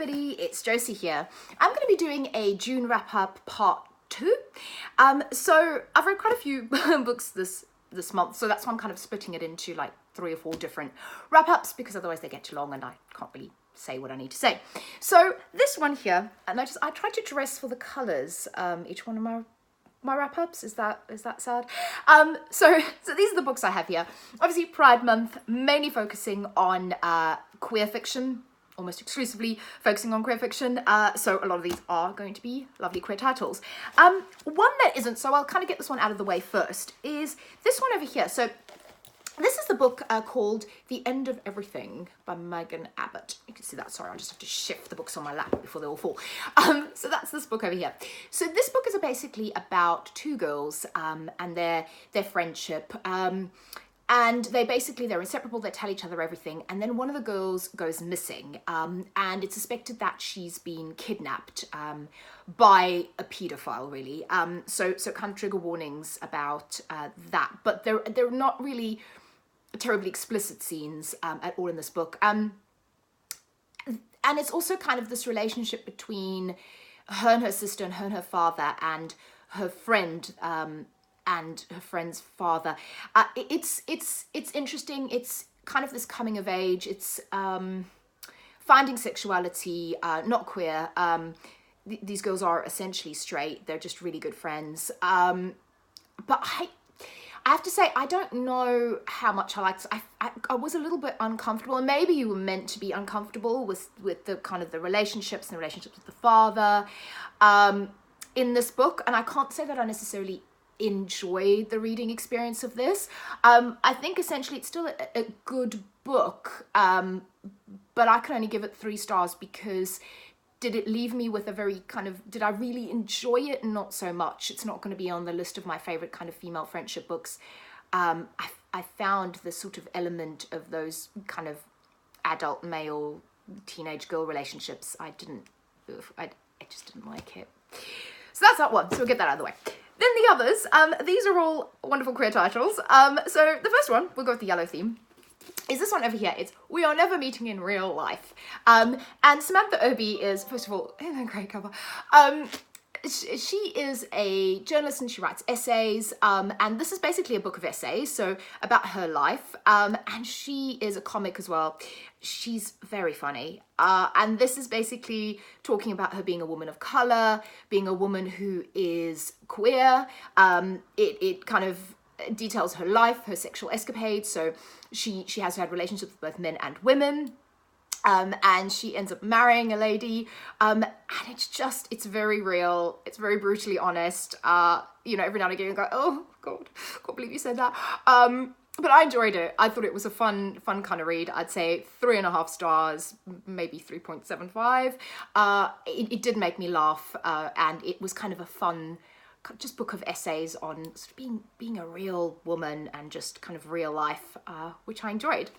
everybody, it's Josie here. I'm going to be doing a June wrap-up part 2. So I've read quite a few books this month, so that's why I'm kind of splitting it into like 3 or 4 different wrap-ups, because otherwise they get too long and I can't really say what I need to say. So this one here, and I tried to dress for the colours each one of my wrap-ups. Is that sad? So these are the books I have here. Obviously Pride Month, mainly focusing on queer fiction, almost exclusively focusing on queer fiction. So a lot of these are going to be lovely queer titles. One that isn't, so I'll kind of get this one out of the way first, is this one over here. So this is the book called The End of Everything by Megan Abbott. You can see that. Sorry, I'll just have to shift the books on my lap before they all fall. So that's this book over here. So this book is basically about 2 girls and their friendship. And they're inseparable, they tell each other everything. And then one of the girls goes missing. And it's suspected that she's been kidnapped by a paedophile, really. So kind of trigger warnings about that. But they're not really terribly explicit scenes at all in this book. And it's also kind of this relationship between her and her sister and her father and her friend and her friend's father. It's interesting. It's kind of this coming of age. It's finding sexuality, not queer. These girls are essentially straight. They're just really good friends. But I have to say, I don't know how much I liked. I was a little bit uncomfortable, and maybe you were meant to be uncomfortable with the kind of the relationships and the relationships with the father in this book. And I can't say that I necessarily enjoyed the reading experience of this. I think essentially it's still a good book, but I can only give it 3 stars because did it leave me with a very kind of, did I really enjoy it? Not so much. It's not going to be on the list of my favorite kind of female friendship books. I found the sort of element of those kind of adult male teenage girl relationships, I just didn't like it. So that's that one. So we'll get that out of the way. Then the others, these are all wonderful queer titles. So the first one, we'll go with the yellow theme, is this one over here. It's We Are Never Meeting in Real Life. And Samantha Irby is, first of all, a great cover. She is a journalist and she writes essays. And this is basically a book of essays, so about her life. And she is a comic as well. She's very funny. And this is basically talking about her being a woman of color, being a woman who is queer. It kind of details her life, her sexual escapades. So she has had relationships with both men and women. And she ends up marrying a lady. And it's very real. It's very brutally honest. You know, every now and again you go, oh God, can't believe you said that. But I enjoyed it. I thought it was a fun kind of read. I'd say 3.5 stars, maybe 3.75. It did make me laugh. And it was kind of a fun, just book of essays on sort of being a real woman and just kind of real life, which I enjoyed.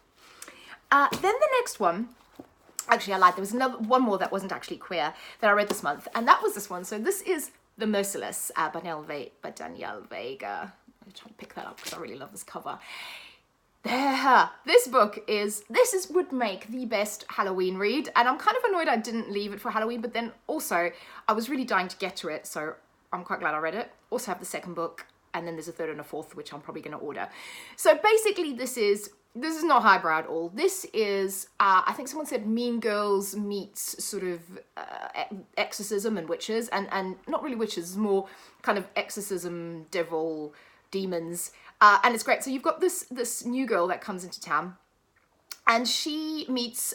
Then the next one, actually I lied, there was one more that wasn't actually queer that I read this month, and that was this one. So this is The Merciless by Danielle Vega. I'm trying to pick that up because I really love this cover. This book would make the best Halloween read, and I'm kind of annoyed I didn't leave it for Halloween, but then also I was really dying to get to it, so I'm quite glad I read it. Also have the second book, and then there's a third and a fourth, which I'm probably going to order. So basically this is not highbrow at all. This is, I think someone said Mean Girls meets sort of exorcism and witches, and not really witches, more kind of exorcism, devil, demons. And it's great. So you've got this new girl that comes into town, and she meets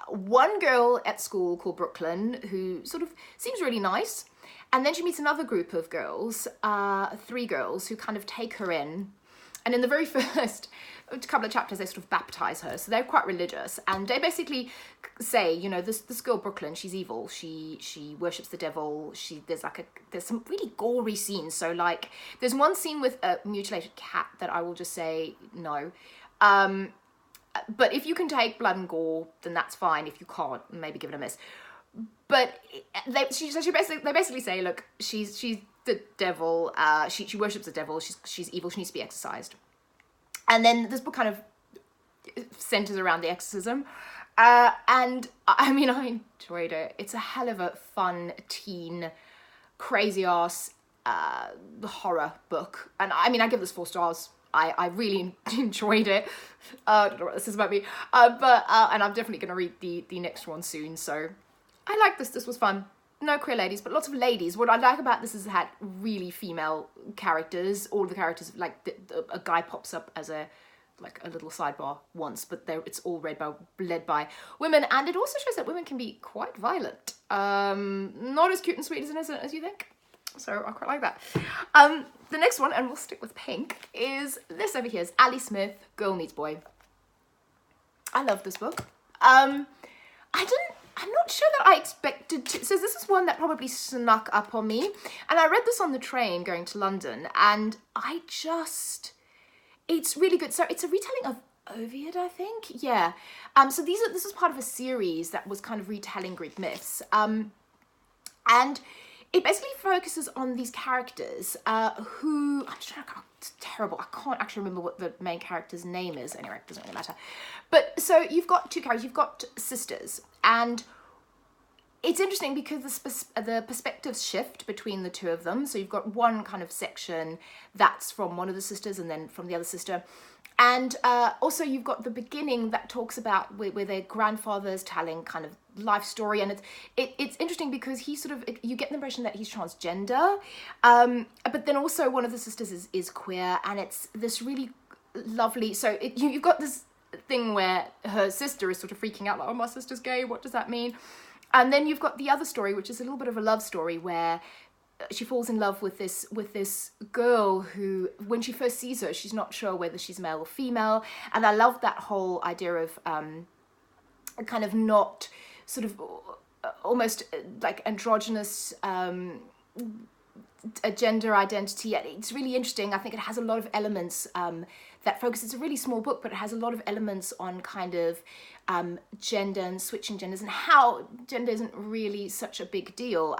one girl at school called Brooklyn, who sort of seems really nice. And then she meets another group of girls, 3 girls, who kind of take her in. And in the very first couple of chapters, they sort of baptize her. So they're quite religious. And they basically say, you know, this girl, Brooklyn, she's evil. She worships the devil. There's some really gory scenes. So like, there's one scene with a mutilated cat that I will just say no. But if you can take blood and gore, then that's fine. If you can't, maybe give it a miss. But they basically say, look, she's the devil. She worships the devil. She's evil. She needs to be exorcised. And then this book kind of centers around the exorcism. And I mean, I enjoyed it. It's a hell of a fun teen, crazy ass horror book. And I mean, I give this 4 stars. I really enjoyed it. I don't know what this is about me. And I'm definitely going to read the next one soon. So I like this. This was fun. No queer ladies, but lots of ladies. What I like about this is it had really female characters. All the characters, like a guy pops up as a little sidebar once, but it's all led by women, and it also shows that women can be quite violent. Not as cute and sweet as innocent as you think. So I quite like that. The next one, and we'll stick with pink, is this over here. Is Ali Smith, Girl Meets Boy. I love this book. I'm not sure that I expected to. So this is one that probably snuck up on me. And I read this on the train going to London, and it's really good. So it's a retelling of Ovid, I think. Yeah. So this is part of a series that was kind of retelling Greek myths. And it basically focuses on these characters who, it's terrible. I can't actually remember what the main character's name is. Anyway, it doesn't really matter. But so you've got 2 characters. You've got sisters, and it's interesting because the perspectives shift between the 2 of them. So you've got one kind of section that's from one of the sisters and then from the other sister. And also you've got the beginning that talks about where their grandfather's telling kind of life story. And it's interesting because he you get the impression that he's transgender. But then also one of the sisters is queer, and it's this really lovely, so you've got this thing where her sister is sort of freaking out, like, oh, my sister's gay, what does that mean? And then you've got the other story, which is a little bit of a love story, where she falls in love with this girl who, when she first sees her, she's not sure whether she's male or female. And I love that whole idea of kind of not sort of almost like androgynous a gender identity. It's really interesting. I think it has a lot of elements that focus. It's a really small book, but it has a lot of elements on kind of gender and switching genders and how gender isn't really such a big deal.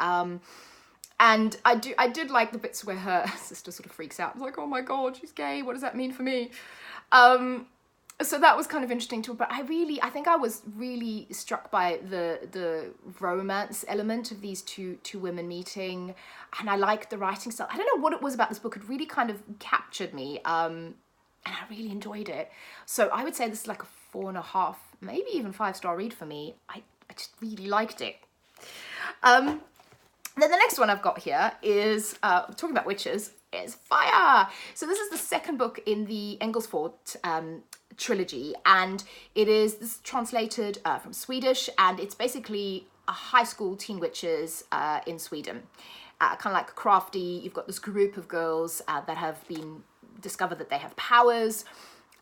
And I did like the bits where her sister sort of freaks out. It's like, oh my God, she's gay. What does that mean for me? So that was kind of interesting too. But I think I was really struck by the romance element of these two women meeting. And I liked the writing style. I don't know what it was about this book. It really kind of captured me. And I really enjoyed it. So I would say this is like a 4.5, maybe even 5-star read for me. I just really liked it. Then the next one I've got here is, talking about witches, is Fire. So this is the second book in the Engelsfort trilogy, and this is translated from Swedish, and it's basically a high school teen witches in Sweden. Kind of like Crafty, you've got this group of girls that have been discovered that they have powers,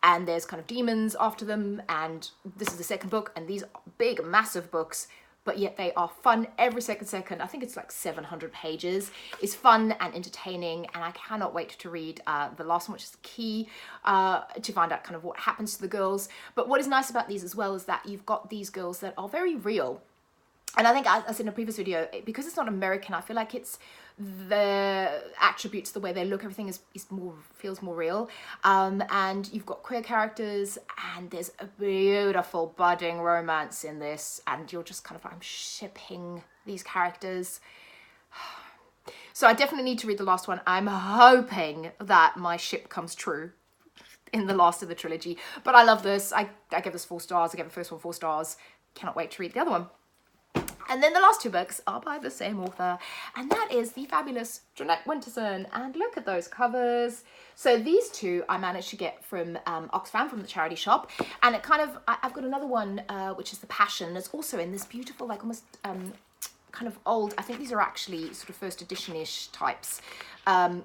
and there's kind of demons after them, and this is the second book, and these are big, massive books, but yet they are fun every second. I think it's like 700 pages. It's fun and entertaining, and I cannot wait to read the last one, which is the key to find out kind of what happens to the girls. But what is nice about these as well is that you've got these girls that are very real. And I think, as I said in a previous video, because it's not American, I feel like it's the attributes, the way they look, everything feels more real. And you've got queer characters, and there's a beautiful budding romance in this, and you're just kind of, I'm shipping these characters. So I definitely need to read the last one. I'm hoping that my ship comes true in the last of the trilogy. But I love this. I gave this 4 stars. I gave the first one 4 stars. Cannot wait to read the other one. And then the last 2 books are by the same author, and that is the fabulous Jeanette Winterson. And look at those covers. So these 2 I managed to get from Oxfam, from the charity shop, and it kind of, I've got another one which is The Passion. It's also in this beautiful, like almost kind of old, I think these are actually sort of first edition-ish types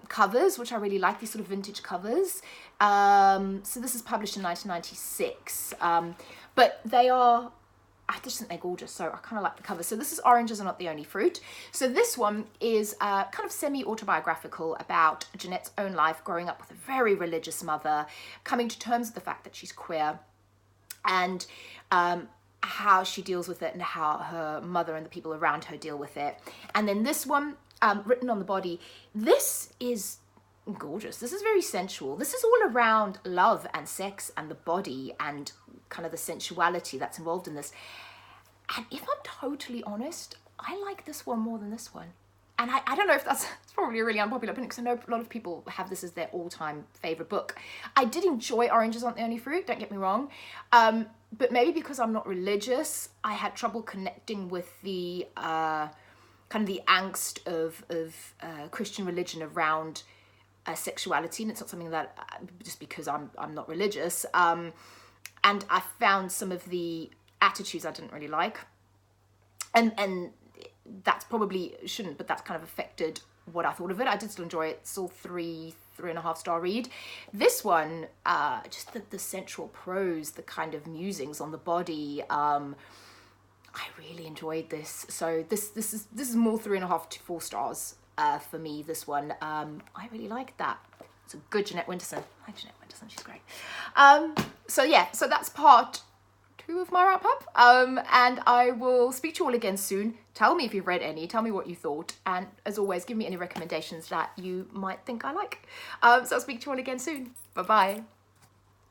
covers, which I really like, these sort of vintage covers. So this is published in 1996, but I just think they're gorgeous, so I kind of like the cover. So this is Oranges Are Not the Only Fruit. So this one is kind of semi-autobiographical about Jeanette's own life growing up with a very religious mother, coming to terms with the fact that she's queer, and how she deals with it and how her mother and the people around her deal with it. And then this one, written on the body, this is gorgeous. This is very sensual. This is all around love and sex and the body and kind of the sensuality that's involved in this. And if I'm totally honest, I like this one more than this one. And I don't know if it's probably a really unpopular opinion, because I know a lot of people have this as their all-time favorite book. I did enjoy Oranges Aren't the Only Fruit, don't get me wrong. But maybe because I'm not religious, I had trouble connecting with the kind of the angst of Christian religion around sexuality. And it's not something that, just because I'm not religious. And I found some of the attitudes I didn't really like. And that's probably shouldn't, but that's kind of affected what I thought of it. I did still enjoy it. Still 3.5 star read. This one, just the central prose, the kind of musings on the body. I really enjoyed this. So this is more 3.5 to 4 stars for me. This one, I really liked that. It's a good Jeanette Winterson. I like Jeanette Winterson. She's great. So yeah, so that's part 2 of my wrap up, and I will speak to you all again soon. Tell me if you've read any, tell me what you thought, and as always, give me any recommendations that you might think I like. So I'll speak to you all again soon. Bye bye.